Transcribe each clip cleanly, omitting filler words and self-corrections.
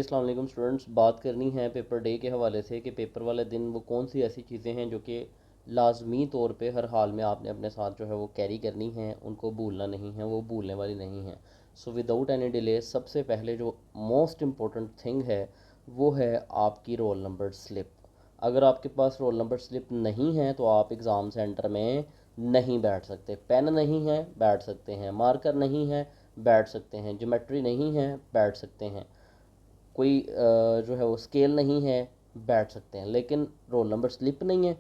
अस्सलाम वालेकुम स्टूडेंट्स। बात करनी है पेपर डे के हवाले से कि पेपर वाले दिन वो कौन सी ऐसी चीज़ें हैं जो कि लाजमी तौर पे हर हाल में आपने अपने साथ जो है वो कैरी करनी है, उनको भूलना नहीं है, वो भूलने वाली नहीं है। सो विदाउट एनी डिले सबसे पहले जो मोस्ट इम्पोर्टेंट थिंग है वो है आपकी रोल नंबर स्लिप। अगर आपके पास रोल नंबर स्लिप नहीं है तो आप एग्ज़ाम सेंटर में नहीं बैठ सकते। पेन नहीं है, बैठ सकते हैं। मार्कर नहीं है, बैठ सकते हैं। ज्योमेट्री नहीं है, बैठ सकते हैं। कोई जो है वो स्केल नहीं है, बैठ सकते हैं। लेकिन रोल नंबर स्लिप नहीं है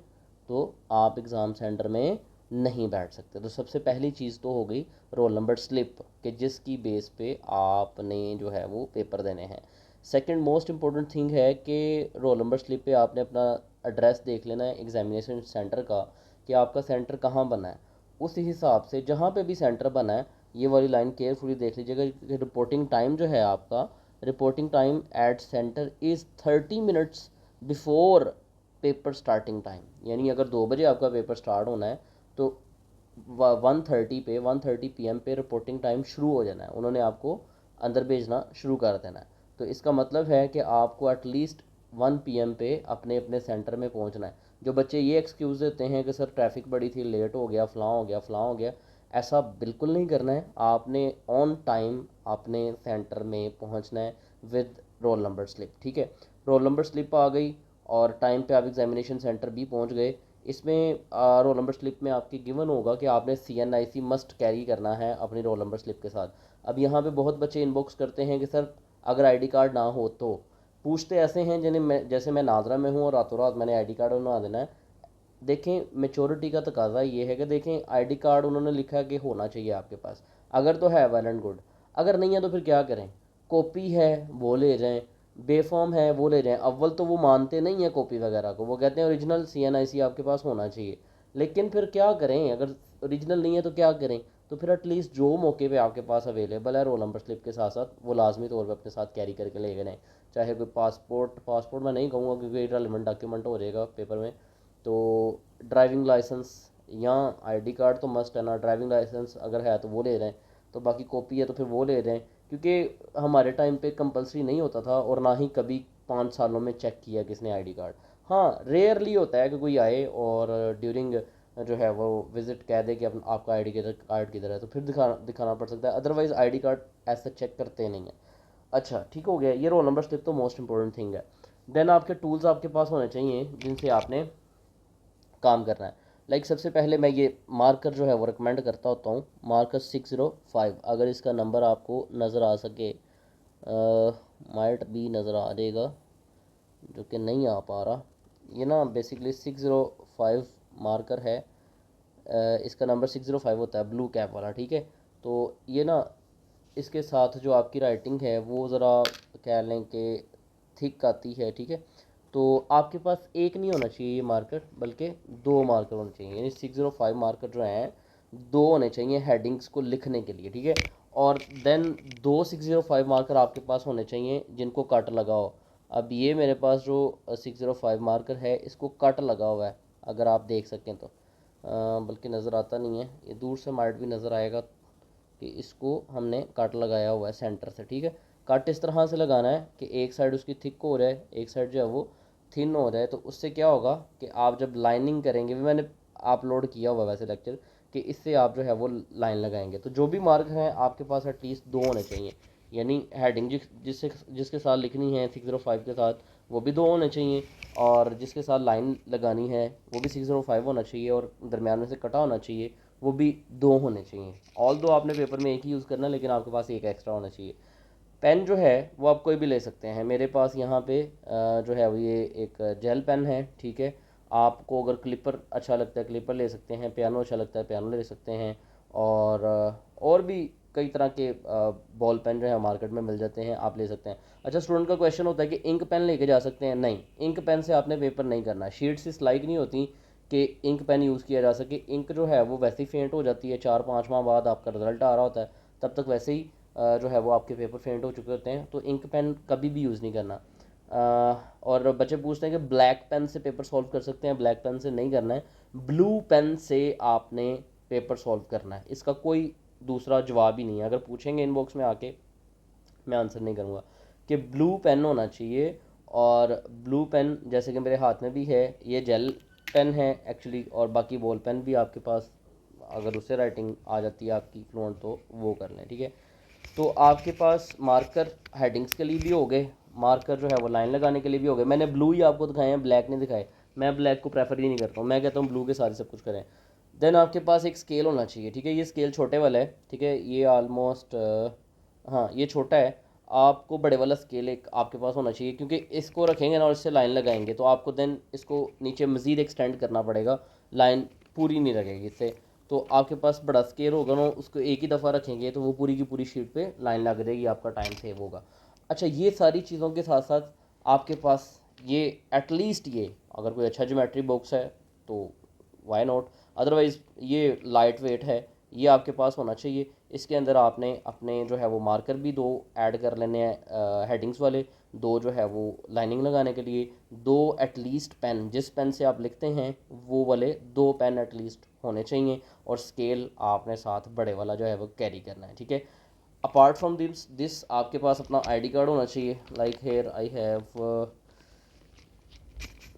तो आप एग्ज़ाम सेंटर में नहीं बैठ सकते। तो सबसे पहली चीज़ तो हो गई रोल नंबर स्लिप कि जिसकी बेस पे आपने जो है वो पेपर देने हैं। सेकंड मोस्ट इम्पोर्टेंट थिंग है कि रोल नंबर स्लिप पे आपने अपना एड्रेस देख लेना है एग्जामिनेशन सेंटर का, कि आपका सेंटर कहाँ बना है। उस हिसाब से जहाँ पे भी सेंटर बना है, ये वाली लाइन केयरफुली देख लीजिएगा कि रिपोर्टिंग टाइम जो है आपका, reporting time at centre is 30 minutes before paper starting time. यानी अगर 2 बजे आपका पेपर स्टार्ट होना है तो 1:30 पे रिपोर्टिंग टाइम शुरू हो जाना है। उन्होंने आपको अंदर भेजना शुरू कर देना है। तो इसका मतलब है कि आपको एटलीस्ट 1 PM पे अपने अपने सेंटर में पहुंचना है। जो बच्चे ये एक्सक्यूज़ देते हैं कि सर ट्रैफिक बड़ी थी, लेट हो गया, फ़लाँ हो गया, फ़लाँ हो गया, ऐसा बिल्कुल नहीं करना है। आपने ऑन टाइम अपने सेंटर में पहुंचना है विद रोल नंबर स्लिप। ठीक है, रोल नंबर स्लिप आ गई और टाइम पे आप एग्जामिनेशन सेंटर भी पहुंच गए। इसमें रोल नंबर स्लिप में आपके गिवन होगा कि आपने CNIC मस्ट कैरी करना है अपनी रोल नंबर स्लिप के साथ। अब यहाँ पे बहुत बच्चे इनबॉक्स करते हैं कि सर अगर आईडी कार्ड ना हो तो, पूछते ऐसे हैं जिन्हें मैं, जैसे मैं नाजरा में हूँ और रातों रात मैंने आईडी कार्ड बनवा देना है। देखें, मेच्योरिटी का तकाजा ये है कि देखें आईडी कार्ड उन्होंने लिखा है कि होना चाहिए आपके पास। अगर तो है वेल एंड गुड, अगर नहीं है तो फिर क्या करें। कॉपी है वो ले जाएं, बेफॉर्म है वो ले जाएं। अव्वल तो वो मानते नहीं है कॉपी वगैरह को, वो कहते हैं ओरिजिनल CNIC आपके पास होना चाहिए। लेकिन फिर क्या करें, अगर ओरिजिनल नहीं है तो क्या करें। तो फिर एटलीस्ट जो मौके पे आपके पास अवेलेबल है रोल नंबर स्लिप के साथ साथ वो लाजमी तौर पे अपने साथ कैरी करके ले गए। चाहे कोई पासपोर्ट मैं नहीं कहूँगा क्योंकि रेलिवेंट डॉक्यूमेंट हो जाएगा पेपर में। तो ड्राइविंग लाइसेंस या आईडी कार्ड तो मस्ट है ना। ड्राइविंग लाइसेंस अगर है तो वो ले रहे हैं, तो बाकी कॉपी है तो फिर वो ले रहे हैं। क्योंकि हमारे टाइम पे कंपलसरी नहीं होता था और ना ही कभी 5 सालों में चेक किया किसने आईडी कार्ड। हाँ, रेयरली होता है कि कोई आए और ड्यूरिंग जो है वो विज़िट कह दे कि आपका आईडी कार्ड किधर है, तो फिर दिखाना पड़ सकता है। अदरवाइज़ आईडी कार्ड ऐसा चेक करते नहीं है। अच्छा ठीक हो गया, ये रोल नंबर स्लिप तो मोस्ट इंपॉर्टेंट थिंग है। देन आपके टूल्स आपके पास होने चाहिए जिनसे आपने काम करना है। सबसे पहले मैं ये मार्कर जो है वो रिकमेंड करता होता हूँ, मार्कर 605। अगर इसका नंबर आपको नज़र आ सके, माइट भी नज़र आ जाएगा, जो कि नहीं आ पा रहा। ये ना बेसिकली 605 मार्कर है। इसका नंबर 605 होता है, ब्लू कैप वाला। ठीक है, तो ये ना इसके साथ जो आपकी राइटिंग है वो ज़रा कह लें कि थिक आती है। ठीक है, तो आपके पास एक नहीं होना चाहिए ये मार्कर, बल्कि 2 मार्कर होने चाहिए। यानी 605 मार्कर जो हैं 2 होने चाहिए हेडिंग्स को लिखने के लिए। ठीक है, और देन 2 605 मार्कर आपके पास होने चाहिए जिनको कट लगा हो। अब ये मेरे पास जो 605 मार्कर है इसको कट लगा हुआ है, अगर आप देख सकें तो। बल्कि नज़र आता नहीं है, ये दूर से माइट भी नज़र आएगा कि इसको हमने कट लगाया हुआ है सेंटर से। ठीक है, कट इस तरह से लगाना है कि एक साइड उसकी थिक हो रहा है, एक साइड जो है वो थिन हो रहा है। तो उससे क्या होगा कि आप जब लाइनिंग करेंगे, भी मैंने अपलोड किया हुआ वैसे लेक्चर, कि इससे आप जो है वो लाइन लगाएंगे। तो जो भी मार्क हैं आपके पास एटलीस्ट 2 होने चाहिए। यानी हेडिंग जिसके साथ लिखनी है 605 के साथ, वो भी 2 होने चाहिए। और जिसके साथ लाइन लगानी है वो भी 605 होना चाहिए, और दरम्यान में से कटा होना चाहिए, वो भी 2 होने चाहिए। ऑल दो आपने पेपर में एक ही यूज़ करना है, लेकिन आपके पास एक एक्स्ट्रा होना चाहिए। पेन जो है वो आप कोई भी ले सकते हैं। मेरे पास यहाँ पे जो है वो ये एक जेल पेन है। ठीक है, आपको अगर क्लिपर अच्छा लगता है क्लिपर ले सकते हैं, पियानो अच्छा लगता है पियानो ले सकते हैं। और भी कई तरह के बॉल पेन जो है मार्केट में मिल जाते हैं, आप ले सकते हैं। अच्छा, स्टूडेंट का क्वेश्चन होता है कि इंक पेन लेके जा सकते हैं? नहीं, इंक पेन से आपने पेपर नहीं करना। शीट से लाइक नहीं होती कि इंक पेन यूज़ किया जा सके। इंक जो है वो वैसे ही फेंट हो जाती है, 4-5 माह बाद आपका रिजल्ट आ रहा होता है, तब तक वैसे ही जो है वो आपके पेपर फेंट हो चुके होते हैं। तो इंक पेन कभी भी यूज़ नहीं करना। और बच्चे पूछते हैं कि ब्लैक पेन से पेपर सॉल्व कर सकते हैं? ब्लैक पेन से नहीं करना है, ब्लू पेन से आपने पेपर सॉल्व करना है। इसका कोई दूसरा जवाब ही नहीं है। अगर पूछेंगे इनबॉक्स में आके, मैं आंसर नहीं करूँगा। कि ब्लू पेन होना चाहिए। और ब्लू पेन जैसे कि मेरे हाथ में भी है, ये जेल पेन है एक्चुअली, और बाकी बॉल पेन भी आपके पास अगर उससे राइटिंग आ जाती है आपकी फ्लुएंट तो वो कर लें, ठीक है। तो आपके पास मार्कर हेडिंग्स के लिए भी हो गए, मार्कर जो है वो लाइन लगाने के लिए भी हो गए। मैंने ब्लू ही आपको दिखाए हैं, ब्लैक नहीं दिखाए। मैं ब्लैक को प्रेफर ही नहीं करता हूँ, मैं कहता हूँ ब्लू के साथ सब कुछ करें। देन आपके पास एक स्केल होना चाहिए, ठीक है। ये स्केल छोटे वाला है, ठीक है, ये ऑलमोस्ट हाँ ये छोटा है। आपको बड़े वाला स्केल एक आपके पास होना चाहिए, क्योंकि इसको रखेंगे ना और इससे लाइन लगाएंगे तो आपको देन इसको नीचे मज़ीद एक्सटेंड करना पड़ेगा, लाइन पूरी नहीं लगेगी इससे। तो आपके पास बड़ा स्केल होगा ना, उसको एक ही दफ़ा रखेंगे तो वो पूरी की पूरी शीट पे लाइन लग जाएगी, आपका टाइम सेव होगा। अच्छा, ये सारी चीज़ों के साथ साथ आपके पास ये एटलीस्ट ये अगर कोई अच्छा ज्योमेट्री बॉक्स है तो वाई नॉट, अदरवाइज़ ये लाइट वेट है, ये आपके पास होना चाहिए। इसके अंदर आपने अपने जो है वो मार्कर भी दो ऐड कर लेने हैं हेडिंग्स वाले, दो जो है वो लाइनिंग लगाने के लिए, दो एटलीस्ट पेन, जिस पेन से आप लिखते हैं वो वाले दो पेन एटलीस्ट होने चाहिए, और स्केल आपने साथ बड़े वाला जो है वो कैरी करना है, ठीक है। अपार्ट फ्रॉम दिस आपके पास अपना आईडी कार्ड होना चाहिए। लाइक हेयर आई हैव,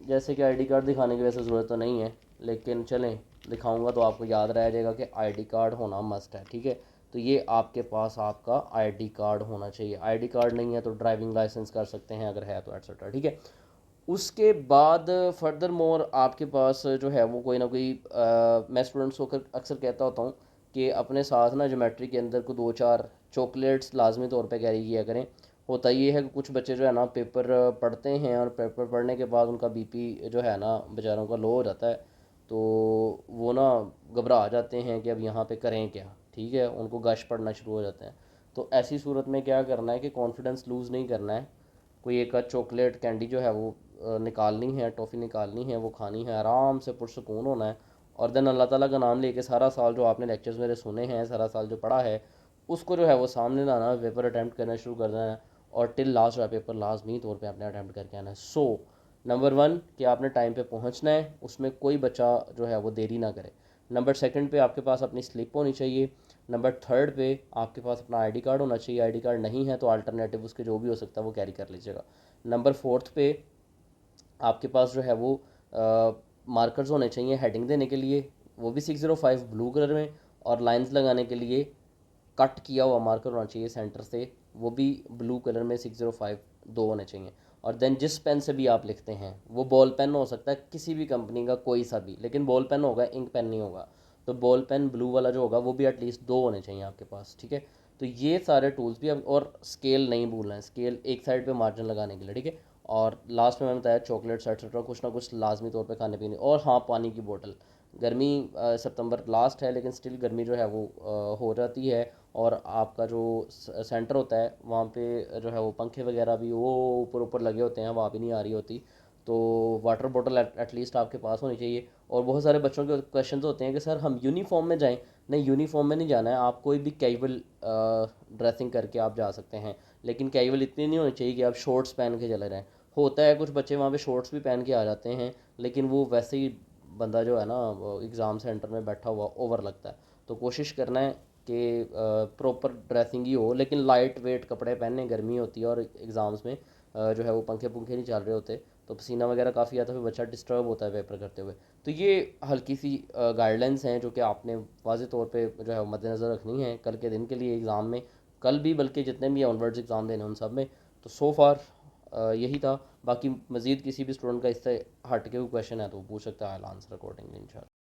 जैसे कि आईडी कार्ड दिखाने की वैसे ज़रूरत तो नहीं है, लेकिन चलें दिखाऊंगा तो आपको याद रह जाएगा कि आईडी कार्ड होना मस्ट है, ठीक है। तो ये आपके पास आपका आईडी कार्ड होना चाहिए। आईडी कार्ड नहीं है तो ड्राइविंग लाइसेंस कर सकते हैं, अगर है तो एटसेट्रा, ठीक है। उसके बाद फर्दर मोर आपके पास जो है वो कोई ना कोई मैं स्टूडेंट्स को अक्सर कहता होता हूँ कि अपने साथ ना ज्योमेट्री के अंदर को दो चार चॉकलेट्स लाजमी तौर पे कैरी किया करें। होता ये है कि कुछ बच्चे जो है ना पेपर पढ़ते हैं और पेपर पढ़ने के बाद उनका बीपी जो है ना बेचारों का लो हो जाता है, तो वो ना घबरा जाते हैं कि अब यहाँ पे करें क्या, ठीक है, उनको गश पड़ना शुरू हो जाते हैं। तो ऐसी सूरत में क्या करना है कि कॉन्फिडेंस लूज़ नहीं करना है। कोई एक आध चॉकलेट कैंडी जो है वो निकालनी है, टॉफ़ी निकालनी है, वो खानी है, आराम से पुरसकून होना है। और देन अल्लाह ताला का नाम लेके सारा साल जो आपने लेक्चर्स मेरे सुने हैं, सारा साल जो पढ़ा है उसको जो है वो सामने लाना, पेपर अटैम्प्ट करना शुरू कर देना है, और टिल लास्ट वाला पेपर लाजमी तौर पे आपने अटैम्प्ट करके आना है। सो नंबर वन कि आपने टाइम पे पहुंचना है, उसमें कोई बच्चा जो है वो देरी ना करे। नंबर सेकंड पे आपके पास अपनी स्लिप होनी चाहिए। नंबर थर्ड पे आपके पास अपना आईडी कार्ड होना चाहिए। आईडी कार्ड नहीं है तो अल्टरनेटिव उसके जो भी हो सकता है वो कैरी कर लीजिएगा। नंबर फोर्थ पे आपके पास जो है वो मार्कर्स होने चाहिए हेडिंग देने के लिए, वो भी 605 ब्लू कलर में, और लाइंस लगाने के लिए कट किया हुआ मार्कर होना चाहिए सेंटर से, वो भी ब्लू कलर में 605 दो होने चाहिए। और देन जिस पेन से भी आप लिखते हैं, वो बॉल पेन हो सकता है किसी भी कंपनी का कोई सा भी, लेकिन बॉल पेन होगा, इंक पेन नहीं होगा। तो बॉल पेन ब्लू वाला जो होगा वो भी एटलीस्ट दो होने चाहिए आपके पास, ठीक है। तो ये सारे टूल्स भी अब, और स्केल नहीं भूलना है, स्केल एक साइड पे मार्जिन लगाने के लिए, ठीक है। और लास्ट में मैंने बताया चॉकलेट्स एक्सेट्रा कुछ ना कुछ लाजमी तौर पे खाने पीने, और हाँ पानी की बोतल। गर्मी सितंबर लास्ट है लेकिन स्टिल गर्मी जो है वो हो जाती है, और आपका जो सेंटर होता है वहाँ पे जो है वो पंखे वगैरह भी वो ऊपर ऊपर लगे होते हैं, हवा भी नहीं आ रही होती। तो वाटर बोतल एटलीस्ट आपके पास होनी चाहिए। और बहुत सारे बच्चों के क्वेश्चन होते हैं कि सर हम यूनिफॉर्म में जाएं। नहीं, यूनिफॉर्म में नहीं जाना है, आप कोई भी कैजुअल ड्रेसिंग करके आप जा सकते हैं, लेकिन कैजुअल इतनी नहीं होनी चाहिए कि आप शॉर्ट्स पहन के चले जाएँ। होता है कुछ बच्चे वहाँ पे शॉर्ट्स भी पहन के आ जाते हैं, लेकिन वो वैसे ही बंदा जो है ना एग्ज़ाम सेंटर में बैठा हुआ ओवर लगता है। तो कोशिश करना है कि प्रॉपर ड्रेसिंग ही हो, लेकिन लाइट वेट कपड़े पहने, गर्मी होती है और एग्ज़ाम्स में जो है वो पंखे पुंखे नहीं चल रहे होते, तो पसीना वगैरह काफ़ी आता है, फिर बच्चा डिस्टर्ब होता है पेपर करते हुए। तो ये हल्की सी गाइडलाइंस हैं जो कि आपने वाज़े तौर पे जो है मद्देनज़र रखनी है कल के दिन के लिए एग्ज़ाम में, कल भी बल्कि जितने भी ऑनवर्ड्स एग्ज़ाम देने उन सब में। तो सो फार यही था। बाकी मज़ीद किसी भी स्टूडेंट का इससे हट के कोई क्वेश्चन है तो वो पूछ सकता है, आई आंसर अकॉर्डिंगली इंशाल्लाह।